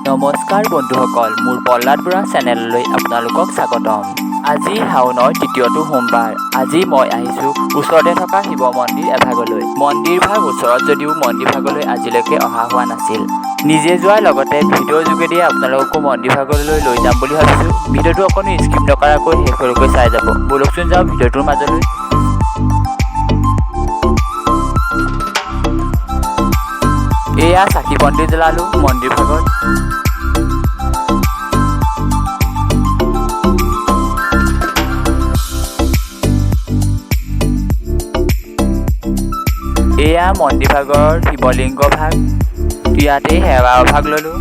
নমস্কাৰ বন্ধুসকল, মোৰ প্ৰহ্লাদ বৰা চেনেললৈ আপোনালোকক স্বাগতম। আজি শাওনৰ তৃতীয়টো সোমবাৰ। আজি মই আহিছোঁ ওচৰতে থকা শিৱ মন্দিৰ এভাগলৈ। মন্দিৰভাগ ওচৰত যদিও মন্দিৰভাগলৈ আজিলৈকে অহা হোৱা নাছিল। নিজে যোৱাৰ লগতে ভিডিঅ'ৰ যোগেদিয়ে আপোনালোককো মন্দিৰভাগলৈ লৈ যাম বুলি ভাবিছোঁ। ভিডিঅ'টো অকণো স্কিপ নকৰাকৈ শেষলৈকে চাই যাব। বলকচোন যাওঁ ভিডিঅ'টোৰ মাজলৈ। এয়া চাকি বন্তি জ্বলালোঁ মন্দিৰভাগত। এয়া মন্দিৰভাগৰ শিৱলিংগ ভাগ। ইয়াতে সেৱাৰ ভাগ ল'লোঁ।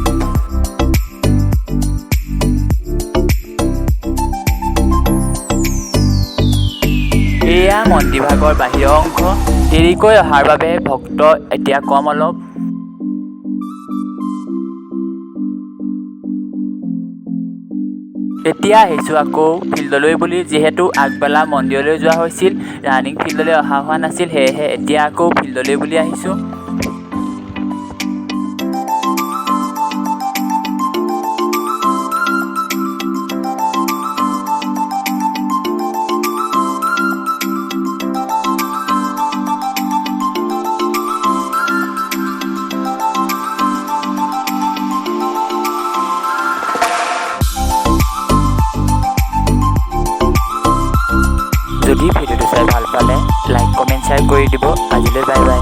এয়া মন্দিৰভাগৰ বাহিৰৰ অংশ। দেৰিকৈ অহাৰ বাবে ভক্ত এতিয়া কম অলপ। এতিয়া আহিছোঁ আকৌ ফিল্ডলৈ বুলি। যিহেতু আগবেলা মন্দিৰলৈ যোৱা হৈছিল, ৰানিং ফিল্ডলৈ অহা হোৱা নাছিল, সেয়েহে এতিয়া আকৌ ফিল্ডলৈ বুলি আহিছোঁ। যদি ভিডিঅ'টো চাই ভাল পালে লাইক কমেণ্ট শ্বেয়াৰ কৰি দিব। আজিলৈ বাই বাই।